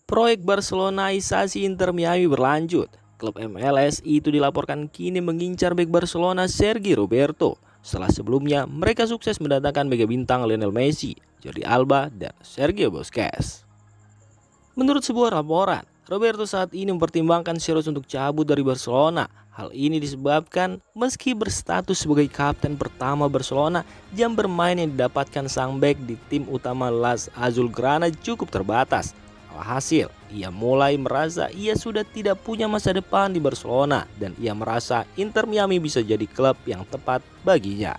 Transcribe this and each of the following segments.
Proyek Barcelonaisasi Inter Miami berlanjut. Klub MLS itu dilaporkan kini mengincar bek Barcelona Sergi Roberto. Setelah sebelumnya mereka sukses mendatangkan mega bintang Lionel Messi, Jordi Alba, dan Sergio Busquets. Menurut sebuah laporan, Roberto saat ini mempertimbangkan serius untuk cabut dari Barcelona. Hal ini disebabkan meski berstatus sebagai kapten pertama Barcelona, jam bermain yang didapatkan sang bek di tim utama Las Azulgrana cukup terbatas. Alhasil, ia mulai merasa ia sudah tidak punya masa depan di Barcelona dan ia merasa Inter Miami bisa jadi klub yang tepat baginya.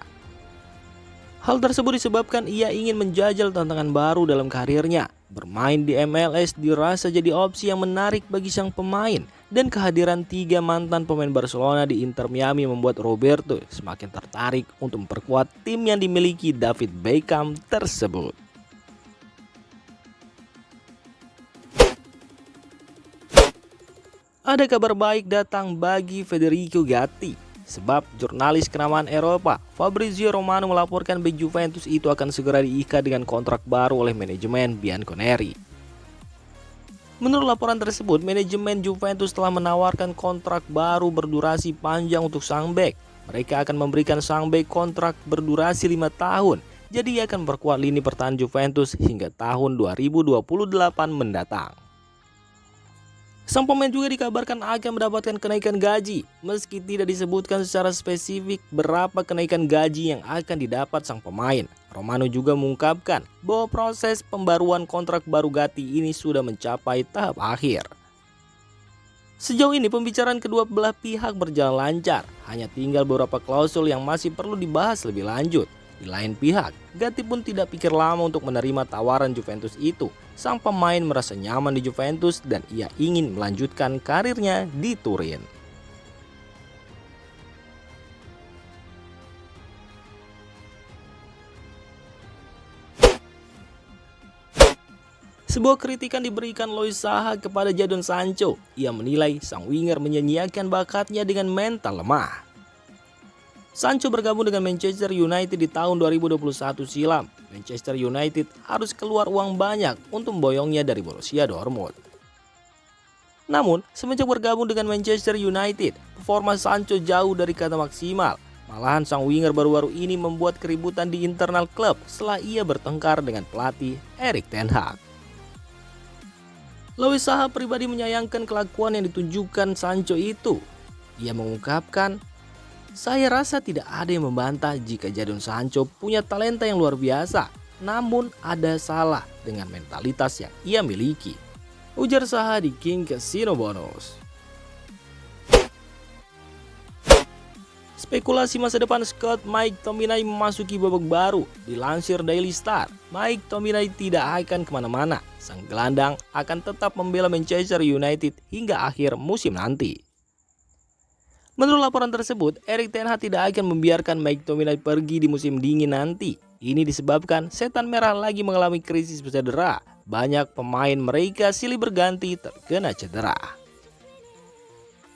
Hal tersebut disebabkan ia ingin menjajal tantangan baru dalam karirnya. Bermain di MLS dirasa jadi opsi yang menarik bagi sang pemain dan kehadiran 3 mantan pemain Barcelona di Inter Miami membuat Roberto semakin tertarik untuk memperkuat tim yang dimiliki David Beckham tersebut. Ada kabar baik datang bagi Federico Gatti, sebab jurnalis kenamaan Eropa Fabrizio Romano melaporkan bek Juventus itu akan segera diikat dengan kontrak baru oleh manajemen Bianconeri. Menurut laporan tersebut, manajemen Juventus telah menawarkan kontrak baru berdurasi panjang untuk sang bek. Mereka akan memberikan sang bek kontrak berdurasi 5 tahun, jadi ia akan memperkuat lini pertahanan Juventus hingga tahun 2028 mendatang. Sang pemain juga dikabarkan akan mendapatkan kenaikan gaji, meski tidak disebutkan secara spesifik berapa kenaikan gaji yang akan didapat sang pemain. Romano juga mengungkapkan bahwa proses pembaruan kontrak baru Gatti ini sudah mencapai tahap akhir. Sejauh ini pembicaraan kedua belah pihak berjalan lancar, hanya tinggal beberapa klausul yang masih perlu dibahas lebih lanjut. Di lain pihak, Gatti pun tidak pikir lama untuk menerima tawaran Juventus itu. Sang pemain merasa nyaman di Juventus dan ia ingin melanjutkan karirnya di Turin. Sebuah kritikan diberikan Luis Saha kepada Jadon Sancho. Ia menilai sang winger menyanyiakan bakatnya dengan mental lemah. Sancho bergabung dengan Manchester United di tahun 2021 silam. Manchester United harus keluar uang banyak untuk memboyongnya dari Borussia Dortmund. Namun, semenjak bergabung dengan Manchester United, performa Sancho jauh dari kata maksimal. Malahan sang winger baru-baru ini membuat keributan di internal klub setelah ia bertengkar dengan pelatih Erik ten Hag. Luis Saha pribadi menyayangkan kelakuan yang ditunjukkan Sancho itu. Ia mengungkapkan, "Saya rasa tidak ada yang membantah jika Jadon Sancho punya talenta yang luar biasa, namun ada salah dengan mentalitas yang ia miliki," ujar Saha di King Casino Bonus. Spekulasi masa depan Scott McTominay memasuki babak baru. Dilansir Daily Star, McTominay tidak akan kemana-mana. Sang gelandang akan tetap membela Manchester United hingga akhir musim nanti. Menurut laporan tersebut, Erik ten Hag tidak akan membiarkan McTominay pergi di musim dingin nanti. Ini disebabkan setan merah lagi mengalami krisis cedera. Banyak pemain mereka silih berganti terkena cedera.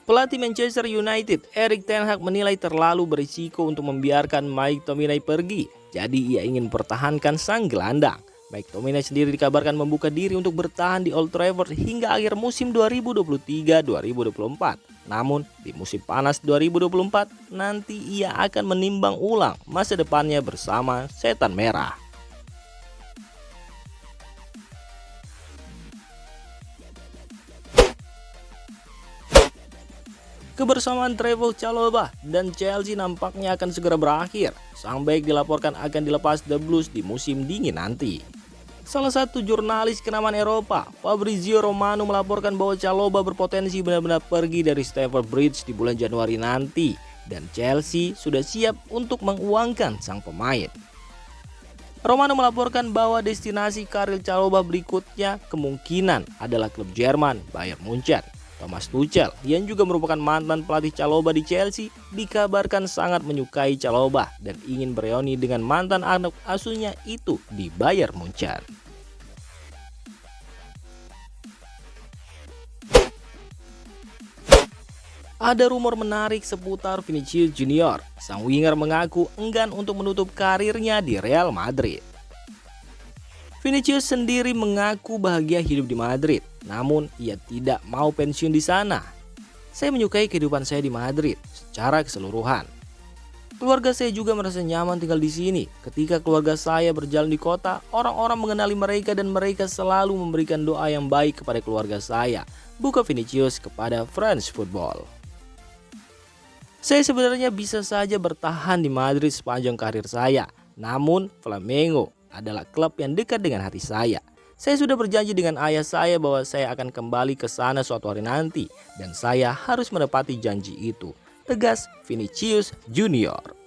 Pelatih Manchester United, Erik ten Hag menilai terlalu berisiko untuk membiarkan McTominay pergi. Jadi ia ingin mempertahankan sang gelandang. McTominay sendiri dikabarkan membuka diri untuk bertahan di Old Trafford hingga akhir musim 2023-2024. Namun di musim panas 2024 nanti ia akan menimbang ulang masa depannya bersama setan merah. Kebersamaan Trevoh Chalobah dan Chelsea nampaknya akan segera berakhir. Sang bek dilaporkan akan dilepas The Blues di musim dingin nanti. Salah satu jurnalis kenamaan Eropa, Fabrizio Romano, melaporkan bahwa Chalobah berpotensi benar-benar pergi dari Stamford Bridge di bulan Januari nanti dan Chelsea sudah siap untuk menguangkan sang pemain. Romano melaporkan bahwa destinasi karir Chalobah berikutnya kemungkinan adalah klub Jerman Bayern Munchen. Thomas Tuchel yang juga merupakan mantan pelatih Chalobah di Chelsea dikabarkan sangat menyukai Chalobah dan ingin bereuni dengan mantan anak asuhnya itu di Bayern Munchen. Ada rumor menarik seputar Vinicius Junior. Sang winger mengaku enggan untuk menutup karirnya di Real Madrid. Vinicius sendiri mengaku bahagia hidup di Madrid. namun ia tidak mau pensiun di sana. Saya menyukai kehidupan saya di Madrid secara keseluruhan. Keluarga saya juga merasa nyaman tinggal di sini. Ketika keluarga saya berjalan di kota, orang-orang mengenali mereka dan mereka selalu memberikan doa yang baik kepada keluarga saya. Buka Vinicius kepada France Football. Saya sebenarnya bisa saja bertahan di Madrid sepanjang karir saya. Namun Flamengo adalah klub yang dekat dengan hati saya. Saya sudah berjanji dengan ayah saya bahwa saya akan kembali ke sana suatu hari nanti. Dan saya harus menepati janji itu. Tegas Vinicius Junior.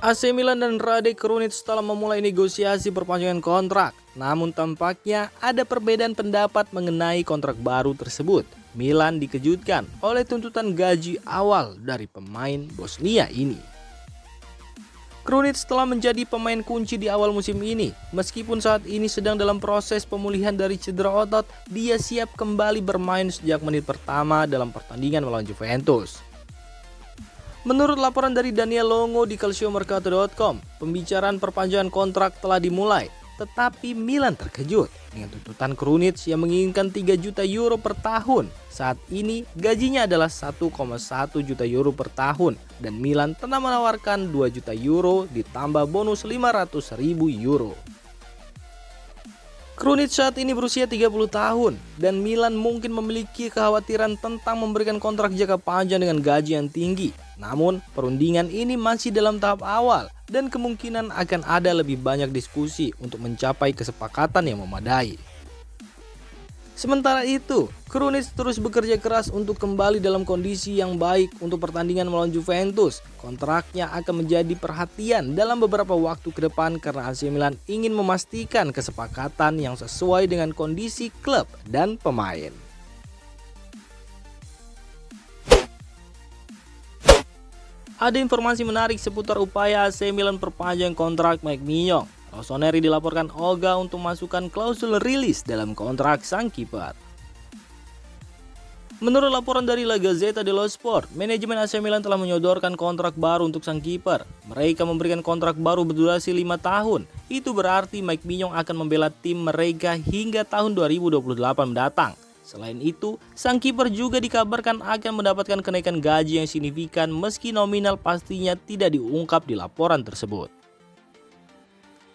AC Milan dan Radek Krunic telah memulai negosiasi perpanjangan kontrak. Namun tampaknya ada perbedaan pendapat mengenai kontrak baru tersebut. Milan dikejutkan oleh tuntutan gaji awal dari pemain Bosnia ini. Krunic telah menjadi pemain kunci di awal musim ini. Meskipun saat ini sedang dalam proses pemulihan dari cedera otot, dia siap kembali bermain sejak menit pertama dalam pertandingan melawan Juventus. Menurut laporan dari Daniel Longo di calciomercato.com, pembicaraan perpanjangan kontrak telah dimulai. Tetapi Milan terkejut dengan tuntutan Krunic yang menginginkan 3 juta euro per tahun. Saat ini gajinya adalah 1,1 juta euro per tahun dan Milan tengah menawarkan 2 juta euro ditambah bonus 500.000 euro. Krunic saat ini berusia 30 tahun dan Milan mungkin memiliki kekhawatiran tentang memberikan kontrak jangka panjang dengan gaji yang tinggi. Namun perundingan ini masih dalam tahap awal dan kemungkinan akan ada lebih banyak diskusi untuk mencapai kesepakatan yang memadai. Sementara itu, Krunic terus bekerja keras untuk kembali dalam kondisi yang baik untuk pertandingan melawan Juventus. Kontraknya akan menjadi perhatian dalam beberapa waktu ke depan karena AC Milan ingin memastikan kesepakatan yang sesuai dengan kondisi klub dan pemain. Ada informasi menarik seputar upaya AC Milan perpanjang kontrak Mike Maignan. Rossoneri dilaporkan ogah untuk masukkan klausul rilis dalam kontrak sang kiper. Menurut laporan dari La Gazzetta dello Sport, manajemen AC Milan telah menyodorkan kontrak baru untuk sang kiper. Mereka memberikan kontrak baru berdurasi 5 tahun. Itu berarti Mike Maignan akan membela tim mereka hingga tahun 2028 mendatang. Selain itu, sang kiper juga dikabarkan akan mendapatkan kenaikan gaji yang signifikan meski nominal pastinya tidak diungkap di laporan tersebut.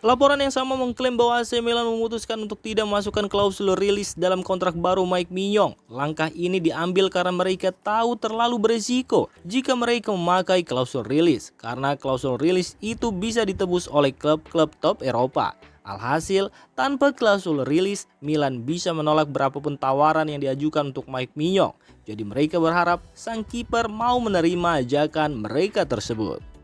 Laporan yang sama mengklaim bahwa AC Milan memutuskan untuk tidak memasukkan klausul rilis dalam kontrak baru Mike Maignan. Langkah ini diambil karena mereka tahu terlalu berisiko jika mereka memakai klausul rilis, karena klausul rilis itu bisa ditebus oleh klub-klub top Eropa. Alhasil, tanpa klausul rilis, Milan bisa menolak berapapun tawaran yang diajukan untuk Mike Maignan. Jadi mereka berharap sang kiper mau menerima ajakan mereka tersebut.